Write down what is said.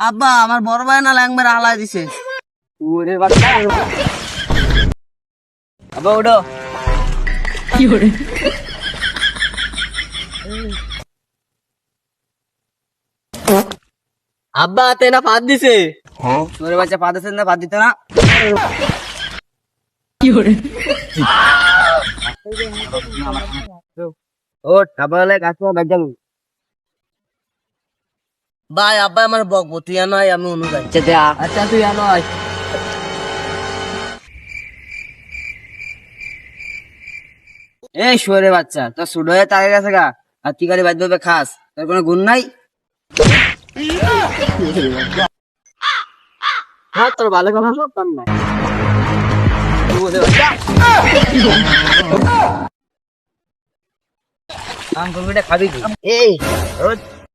আব্বা আমার বড় ভাই না ল্যাংমের হালাই দিছে। ওরে বাচ্চা আব্বা ওঠো। আব্বা হাতে না ফাঁদ দিছে। ওরে বাচ্চা পা দিচ্ছেন না, পা দিতে না। ওঠ আব্বা হলে গাছ ব্যাগ যাবো। ভাই আব্বা আমার বকবো, তুই নয় আমি অনুযায়ী। আচ্ছা তুই আনো আয়। এই শুয়োরের বাচ্চা, তোর সুড হয়ে তাকে গেছে গা, আর তুই গাড়ি বাদ দেবে খাস, তোর কোনো গুণ নাই। হ্যাঁ তোর ভালো কথা সব কাম নাই। কাম করবি, এটা খাবি কি? এই